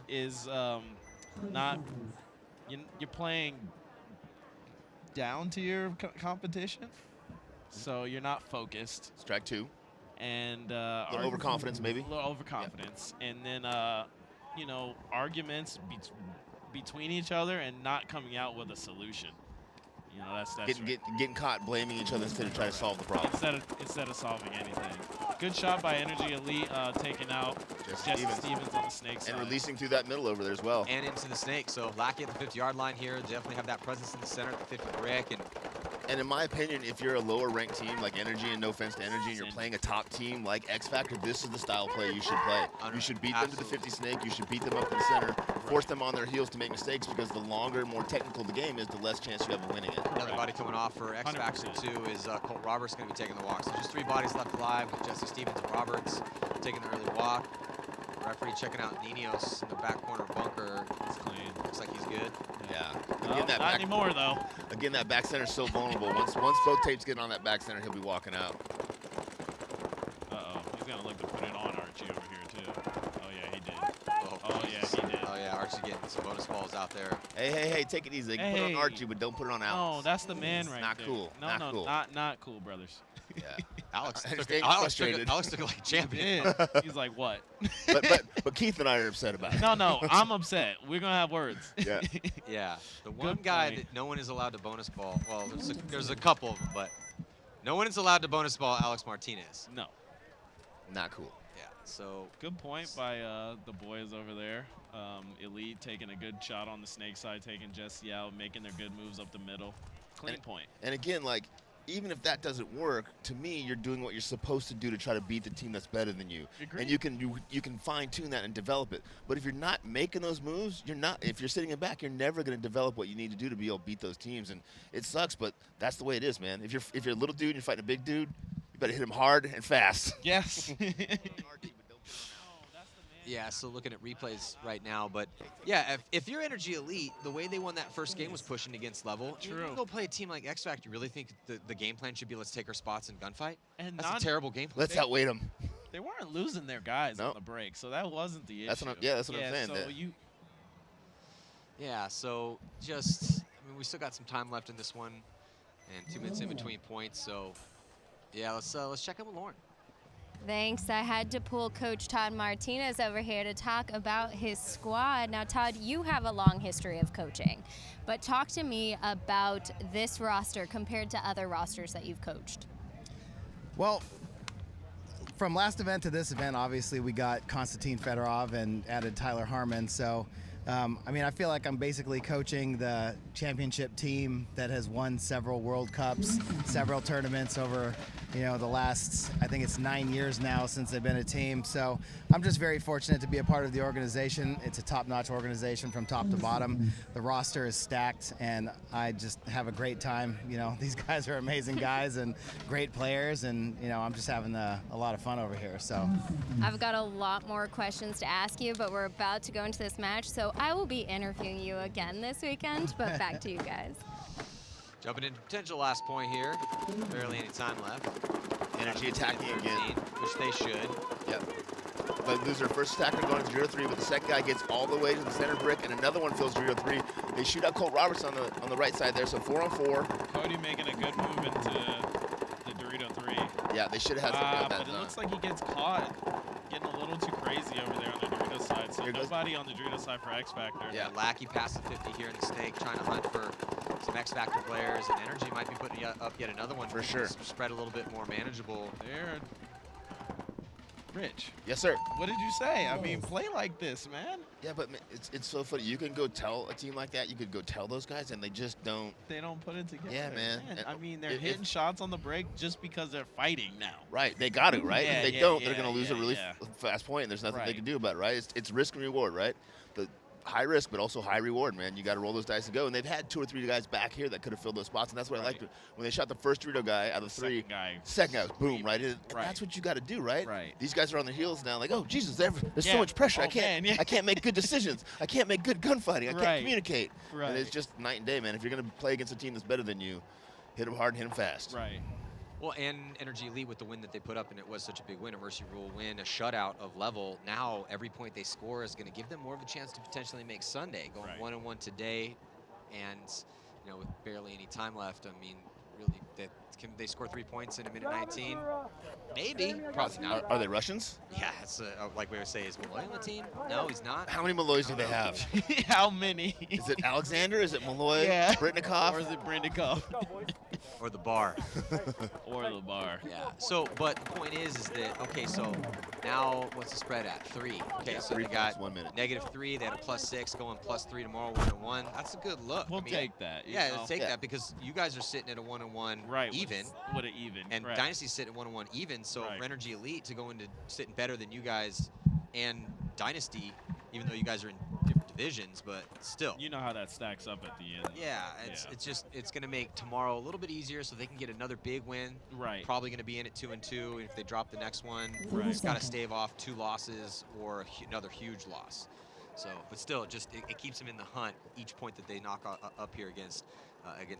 is pointing. not. You're playing down to your competition, so you're not focused. Strike two. And A little overconfidence, maybe. A little overconfidence, and then arguments between each other and not coming out with a solution. You know, that's Getting caught blaming each other instead of trying to solve the problem. instead of solving anything. Good shot by Energy Elite, taking out Jesse Stevens on the snake side. And releasing through that middle over there as well. And into the snake. So, Lackey at the 50-yard line here. Definitely have that presence in the center at the 50 brick. And in my opinion, if you're a lower ranked team like Energy, and no offense to Energy, and you're playing a top team like XFactor, this is the style play you should play. You should beat them to the 50 snake. You should beat them up to the center, force them on their heels to make mistakes, because the longer, more technical the game is, the less chance you have of winning it. Another body coming off for XFactor 2 is Colt Roberts going to be taking the walk. So just 3 bodies left alive with Jesse Stevens and Roberts taking the early walk. Referee checking out Ninos in the back corner bunker. It's clean. Looks like he's good. Yeah. No, Again, that not anymore, though. Again, that back center's so vulnerable. Once both tapes get on that back center, he'll be walking out. Uh-oh. He's going to look to put it on Archie over here, too. Oh, yeah, he did. Oh, Oh, yeah, he did. Oh, yeah, Archie getting some bonus balls out there. Hey, take it easy. Put it on Archie, but don't put it on Alex. No, that's the man right Not there. cool. No, Not no, cool. not cool, brothers. Yeah. Alex I took understand it, you're Alex took it, frustrated. Alex took it like a champion. Yeah. He's like, what? but Keith and I are upset about it. No, I'm upset. We're going to have words. Yeah. Yeah, the one Good guy point. that no one is allowed to bonus ball. Well, there's a couple of them, but no one is allowed to bonus ball Alex Martinez. No. Not cool. Yeah, so Good point by the boys over there. Elite taking a good shot on the snake side, taking Jesse out, making their good moves up the middle. Clean point. And again, like, even if that doesn't work, to me, you're doing what you're supposed to do to try to beat the team that's better than you. Agreed. And you can fine tune that and develop it. But if you're not making those moves, if you're sitting in back, you're never going to develop what you need to do to be able to beat those teams. And it sucks, but that's the way it is, man. If you're a little dude and you're fighting a big dude, you better hit him hard and fast. Yes. yeah, so looking at replays right now, but yeah, if you're NRG Elite, the way they won that first game was pushing against level. True. You can go play a team like XFactor. You really think the game plan should be let's take our spots in gunfight? And That's a terrible game plan. Let's outweight them. They weren't losing their guys No. on the break, so that wasn't the issue. That's what that's what I'm saying. So that- Yeah, so I mean, we still got some time left in this one, and 2 minutes in between points. So yeah, let's check in with Lauren. Thanks. I had to pull Coach Todd Martinez over here to talk about his squad. Now, Todd, you have a long history of coaching, but talk to me about this roster compared to other rosters that you've coached. Well, from last event to this event, obviously we got Konstantin Fedorov and added Tyler Harmon. So, I mean, I feel like I'm basically coaching the championship team that has won several World Cups, several tournaments over, the last, I think it's 9 years now since they've been a team. So I'm just very fortunate to be a part of the organization. It's a top-notch organization from top to bottom. The roster is stacked, and I just have a great time. These guys are amazing guys and great players, and, I'm just having a lot of fun over here. So I've got a lot more questions to ask you, but we're about to go into this match, so I will be interviewing you again this weekend, but back to you guys. Jumping into potential last point here. Barely any time left. Energy attacking again. Which they should. Yep. But lose their first attacker going to 0-3, but the second guy gets all the way to the center brick, and another one fills 0-3. They shoot out Colt Roberts on the right side there, so 4-on-4. Cody making a good move into the Dorito 3. Yeah, they should have had something like that But it zone. looks like he gets caught getting a little too crazy over there on the Dorito side. So Here goes- nobody on the Dorito side for XFactor. Yeah, Lackey past the 50 here in the snake, trying to hunt for some XFactor players, and Energy might be putting up yet another one. For sure. Spread a little bit more manageable. There. Rich, Yes, sir. what did you say? I mean, play like this, man. Yeah, but it's so funny. You can go tell a team like that, you could go tell those guys, and they just don't. They don't put it together. Yeah, man. And I mean, they're if- hitting shots on the break just because they're fighting now. Right, they got to, right? Yeah, if they yeah, don't, they're yeah, going to lose a really yeah. fast point, and there's nothing they Right. can do about it, right? It's risk and reward, right? The high risk, but also high reward, man. You got to roll those dice and go. And they've had 2 or 3 guys back here that could have filled those spots, and that's what I Right. liked. When they shot the first Dorito guy out of 3, Second guy. boom, right? And Right. that's what you got to do, right? Right. These guys are on their heels now, like, oh, Jesus, there's Yeah. so much pressure. Oh, I can't man, yeah. I can't make good decisions. I can't make good gunfighting. I can't Right. communicate. Right. And it's just night and day, man. If you're going to play against a team that's better than you, hit them hard and hit them fast. Right. Well, and Energy Elite with the win that they put up, and it was such a big win, a Mercy Rule win, a shutout of level. Now every point they score is going to give them more of a chance to potentially make Sunday. Going Right. 1-1 today, and with barely any time left, I mean, really, can they score 3 points in a minute 19? Maybe, probably not. Are they Russians? Yeah, it's like we would say, is Malloy on the team? No, he's not. How many Malloys do they have? How many? Is it Alexander? Is it Malloy? Yeah. Britnikov? Or is it Brandikov? Or the bar. Or the bar. Yeah. So, but the point is that okay. So now, what's the spread at? 3. Okay. So 3 they got points, 1 minute. -3. They had a +6, going +3 tomorrow. 1-1. That's a good look. We'll I mean, take that. you Yeah, know? let's take Yeah. that because you guys are sitting at a 1-1 Right. even, What an even. and right. Dynasty's sitting at 1-1 even. So Right. for Energy Elite to go into sitting better than you guys and Dynasty, even though you guys are in different divisions, but still. You know how that stacks up at the end. Yeah, it's going to make tomorrow a little bit easier so they can get another big win. Right. Probably going to be in at 2-2. If they drop the next one, Right. it's got to stave off 2 losses or another huge loss. So, but still, it keeps them in the hunt each point that they knock up here against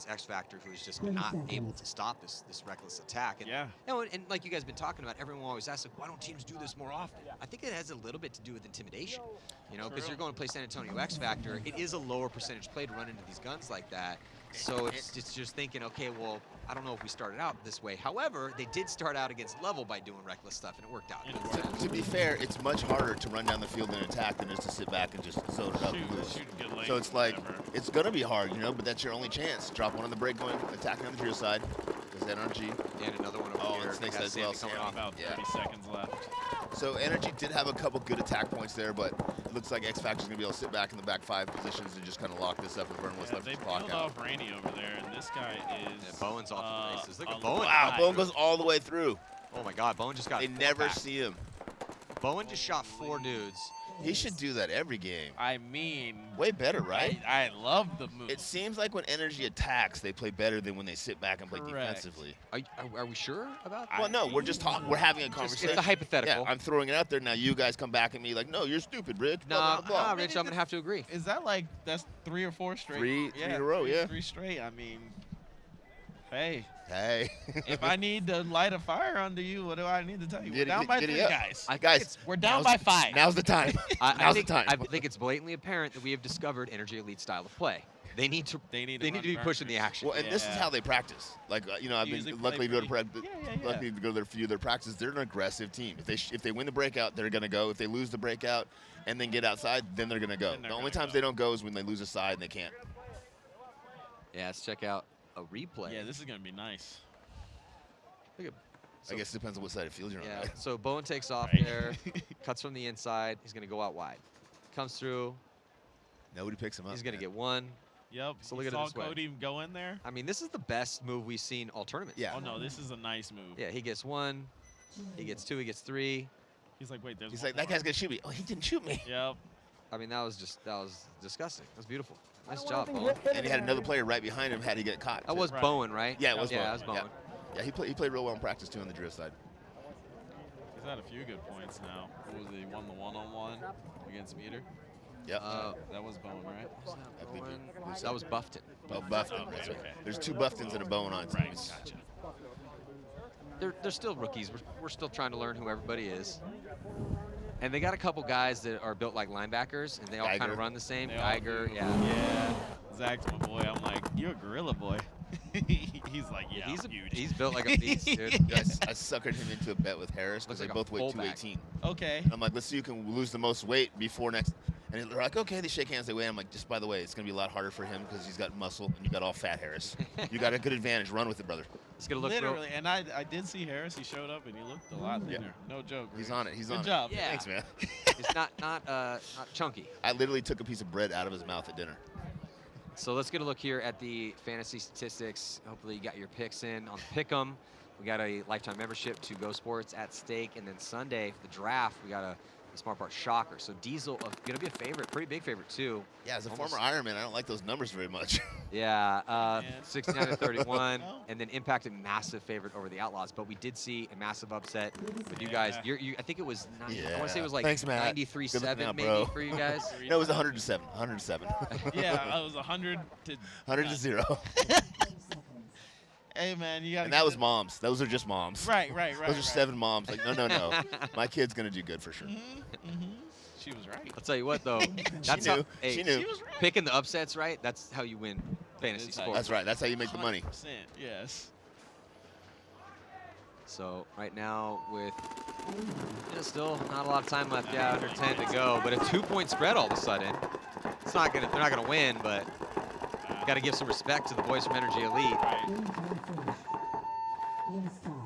XFactor, who's just not able to stop this reckless attack. And, Yeah. You know, and like you guys have been talking about, everyone always asks, like, why don't teams do this more often? I think it has a little bit to do with intimidation. You know, because you're going to play San Antonio XFactor, it is a lower percentage play to run into these guns like that. So it's just thinking, okay, well, I don't know if we started out this way. However, they did start out against level by doing reckless stuff, and it worked out. To be fair, it's much harder to run down the field and attack than it is to sit back and just zone it up and lose. Shoot a good lane, So it's like, whatever. it's going to be hard, you know, but that's your only chance. Drop one on the break going, attacking on the Drew side. There's NRG. And another one over Oh, here. and Snake's Got as well, Sammy coming Sam. off. About Yeah. 30 seconds left. So NRG did have a couple good attack points there, but it looks like XFactor's going to be able to sit back in the back 5 positions and just kind of lock this up and burn what's Yeah, left they of the clock peeled out. off Rainey over there, and this guy is. Yeah, Bowen's off the races. Look at a Bowen. Wow, lot. Bowen goes all the way through. Oh my God, Bowen just got. They 4 never packs. see him. Bowen just shot 4 nudes. He should do that every game. I mean, Way better, right? I love the move. It seems like when Energy attacks, they play better than when they sit back and play Correct. defensively. Are we sure about that? Well, no, we're just talking. We're having a It's conversation. a hypothetical. Yeah, I'm throwing it out there. Now you guys come back at me like, no, you're stupid, Rich. Blah, blah, blah. Rich, I'm gonna have to agree. Is that like that's 3 or 4 straight? Three in a row, yeah. 3 straight. I mean, hey, Hey. if I need to light a fire under you, what do I need to tell you? We're Giddy- down by giddy 3, up. guys. Guys, We're down now's- by 5. Now's the time. I Now's think, the time. I think it's blatantly apparent that we have discovered Energy Elite style of play. They need to They need be run pushing the burgers. action. Well, and this is Yeah. how they practice. Like, you know, I've Usually been play lucky to go to pretty- Yeah. lucky to go to their few of their practices. They're an aggressive team. If they win the breakout, they're gonna go. If they lose the breakout and then get outside, then they're gonna go. Then they're The only gonna times go. they don't go is when they lose a side and they can't. Yeah, let's check out a replay. Yeah, this is gonna be nice. Look at, I guess it depends on what side of the field you're on. yeah. Right? So Bowen takes off Right. there, cuts from the inside. He's gonna go out wide. Comes through. Nobody picks him up. He's gonna man. get 1. Yep. So you look at it saw this way. Cody go in there. I mean, this is the best move we've seen all tournament. Yeah. Oh no, this is a nice move. Yeah, he gets 1. He gets 2. He gets 3. He's like, wait, there's. He's one like, that more. guy's gonna shoot me. Oh, he didn't shoot me. Yep. I mean, that was disgusting. That was beautiful. Nice job, Bowen. And he had another player right behind him had he get caught. That too. was Right. Bowen, right? Yeah, it was Yeah, Bowen. that was Bowen. Yeah, he played real well in practice too on the drill side. He's had a few good points now. What was it? He won the 1-on-1 against Meter. Yep. That was Bowen, right? I believe it. That was Buffton. Oh, Buffton. Okay, That's right. okay. There's 2 Buftons and a Bowen on Right. teams. Gotcha. They're still rookies. We're still trying to learn who everybody is. And they got a couple guys that are built like linebackers, and they all kind Geiger. of run the same. They all Geiger, do. yeah. Yeah. Zach's my boy. I'm like, you're a gorilla boy. He's like, yeah, he's I'm huge. He's built like a beast, dude. I suckered him into a bet with Harris because Looks they like a both weigh fullback. 218. Okay. I'm like, let's see who can lose the most weight before next. And they're like, okay, they shake hands, they weigh. I'm like, just by the way, it's going to be a lot harder for him because he's got muscle and you got all fat Harris. You got a good advantage. Run with it, brother. It's gonna look real. Literally, and I did see Harris. He showed up and he looked a lot Yeah. thinner. No joke. He's Rick. on it. He's Good on job. it. Yeah. Thanks, man. It's not chunky. I literally took a piece of bread out of his mouth at dinner. So let's get a look here at the fantasy statistics. Hopefully you got your picks in on Pick'em. We got a lifetime membership to Go Sports at stake, and then Sunday for the draft we got a Smart Part Shocker. So Diesel gonna be a favorite, pretty big favorite too. Yeah, as a Almost- former Ironman, I don't like those numbers very much. Yeah, Man. 69 to 31, No. and then Impact a massive favorite over the Outlaws. But we did see a massive upset with you guys. Yeah. I think it was. I want Yeah. to say it was like Thanks, Matt. 93-7 Good looking out, maybe bro. for you guys. No, it was 107. 107. Yeah, I was 100 to 100 to 0. Hey man, you got. And that was moms. Those are just moms. Right. Those are 7 moms. Like, no. My kid's going to do good for sure. She was right. I'll tell you what though, that's how. knew. Hey, She knew. She was right. Picking the upsets right. That's how you win fantasy That's how sports. That's right. That's how you make the money. 100%, yes. So right now with still not a lot of time left. Yeah, under 10 to go. But a 2-point spread all of a sudden. It's not gonna. They're not gonna win, but got to give some respect to the boys from Energy Elite. Right.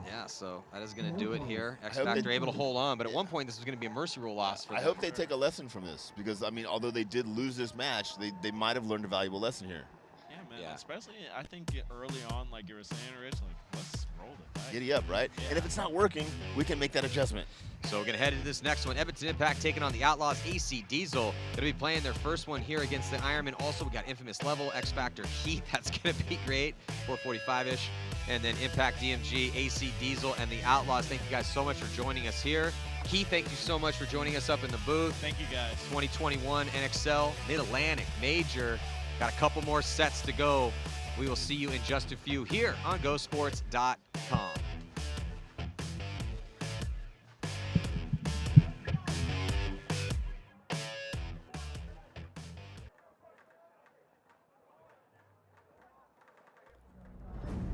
Yeah, so that is going to do it here. I hope XFactor they- able to hold on, but at one point this was going to be a mercy rule loss for I them. hope they take a lesson from this because, I mean, although they did lose this match, they might have learned a valuable lesson here. Yeah, man. Yeah. Especially, I think early on, like you were saying, Rich, like rolled it. Nice. Giddy up, right? Yeah. And if it's not working, we can make that adjustment. So we're going to head into this next one. Edmonton Impact taking on the Outlaws. AC Diesel going to be playing their first one here against the Ironman. Also, we got Infamous Level, XFactor Heat. That's going to be great, 445-ish. And then Impact DMG, AC Diesel, and the Outlaws. Thank you guys so much for joining us here. Keith, thank you so much for joining us up in the booth. Thank you, guys. 2021 NXL Mid-Atlantic Major. Got a couple more sets to go. We will see you in just a few here on GoSports.com.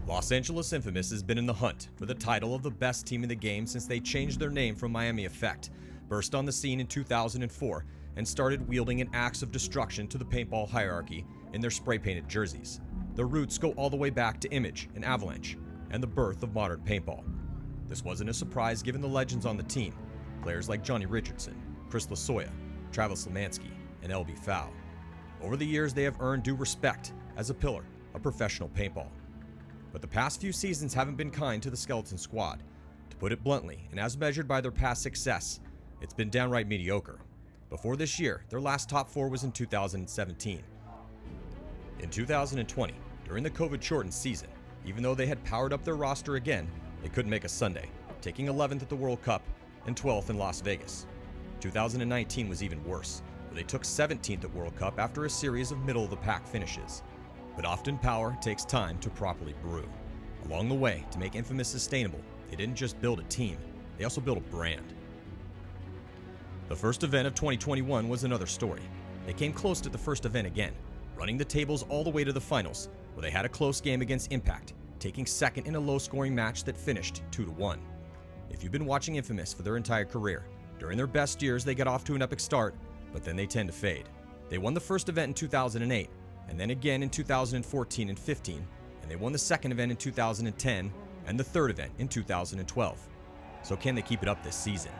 Los Angeles Infamous has been in the hunt for the title of the best team in the game since they changed their name from Miami Effect, burst on the scene in 2004, and started wielding an axe of destruction to the paintball hierarchy in their spray-painted jerseys. Their roots go all the way back to Image and Avalanche, and the birth of modern paintball. This wasn't a surprise given the legends on the team, players like Johnny Richardson, Chris Lasoya, Travis Lemansky, and LB Fow. Over the years, they have earned due respect as a pillar of professional paintball. But the past few seasons haven't been kind to the Skeleton Squad. To put it bluntly, and as measured by their past success, it's been downright mediocre. Before this year, their last top 4 was in 2017. In 2020, during the COVID-shortened season, even though they had powered up their roster again, they couldn't make a Sunday, taking 11th at the World Cup and 12th in Las Vegas. 2019 was even worse, where they took 17th at World Cup after a series of middle-of-the-pack finishes. But often power takes time to properly brew. Along the way, to make Infamous sustainable, they didn't just build a team, they also built a brand. The first event of 2021 was another story. They came close to the first event again, running the tables all the way to the finals, where they had a close game against Impact, taking second in a low-scoring match that finished 2-1. If you've been watching Infamous for their entire career, during their best years they got off to an epic start, but then they tend to fade. They won the first event in 2008, and then again in 2014 and 15, and they won the second event in 2010 and the third event in 2012. So can they keep it up this season?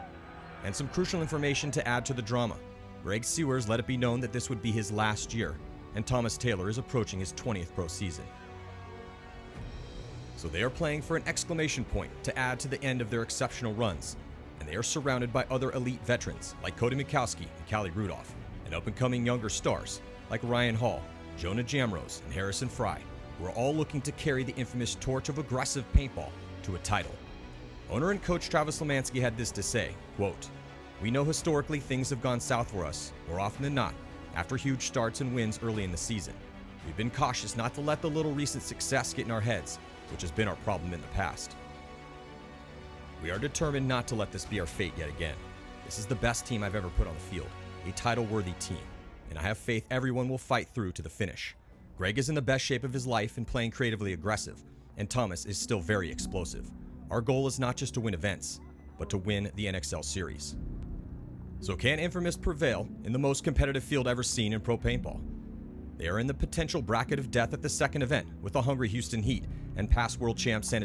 And some crucial information to add to the drama. Greg Sewers let it be known that this would be his last year, and Thomas Taylor is approaching his 20th pro season. So they are playing for an exclamation point to add to the end of their exceptional runs, and they are surrounded by other elite veterans like Cody Mikowski and Callie Rudolph, and up-and-coming younger stars like Ryan Hall, Jonah Jamrose, and Harrison Fry, who are all looking to carry the infamous torch of aggressive paintball to a title. Owner and coach Travis Lemansky had this to say, quote, "We know historically things have gone south for us, more often than not, after huge starts and wins early in the season. We've been cautious not to let the little recent success get in our heads, which has been our problem in the past. We are determined not to let this be our fate yet again. This is the best team I've ever put on the field, a title-worthy team, and I have faith everyone will fight through to the finish. Greg is in the best shape of his life and playing creatively aggressive, and Thomas is still very explosive. Our goal is not just to win events, but to win the NXL series." So can Infamous prevail in the most competitive field ever seen in pro paintball? They are in the potential bracket of death at the second event with the hungry Houston Heat and past world champ San